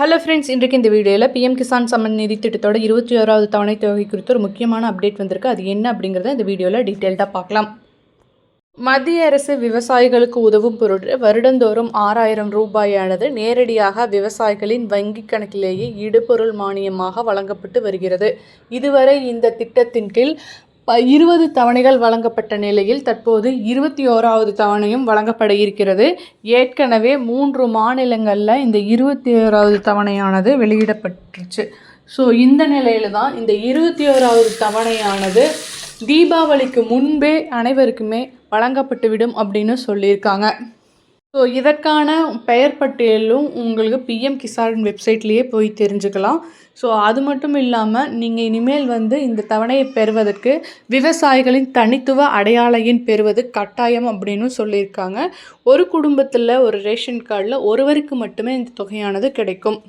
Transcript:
Hello friends, இன்றைக்கு இந்த வீடியோவில் பிஎம் கிசான் சம்மன் நிதி திட்டத்தோட 21வது தவணை தொகை குறித்து ஒரு முக்கியமான அப்டேட் வந்திருக்கு. அது என்ன அப்படிங்கிறத இந்த வீடியோவில் டீட்டெயில்டாக பார்க்கலாம். மத்திய அரசு விவசாயிகளுக்கு உதவும் பொருட்டு வருடந்தோறும் 6000 ரூபாயானது நேரடியாக விவசாயிகளின் வங்கி கணக்கிலேயே இடுபொருள் மானியமாக வழங்கப்பட்டு வருகிறது. இதுவரை இந்த திட்டத்தின் கீழ் 20 தவணைகள் வழங்கப்பட்ட நிலையில் தற்போது 21வது தவணையும் வழங்கப்பட இருக்கிறது. ஏற்கனவே 3 மாநிலங்களில் இந்த 21வது தவணையானது வெளியிடப்பட்டுருச்சு. ஸோ இந்த நிலையில் தான் இந்த 21வது தவணையானது தீபாவளிக்கு முன்பே அனைவருக்குமே வழங்கப்பட்டுவிடும் அப்படின்னு சொல்லியிருக்காங்க. ஸோ இதற்கான பெயர் பட்டியலும் உங்களுக்கு பிஎம் கிசான் வெப்சைட்லேயே போய் தெரிஞ்சுக்கலாம். ஸோ அது மட்டும் இல்லாமல் நீங்கள் இனிமேல் இந்த தவணையை பெறுவதற்கு விவசாயிகளின் தனித்துவ அடையாள எண் பெறுவது கட்டாயம் அப்படின்னு சொல்லியிருக்காங்க. ஒரு குடும்பத்தில் ஒரு ரேஷன் கார்டில் ஒருவருக்கு மட்டுமே இந்த தொகையானது கிடைக்கும்.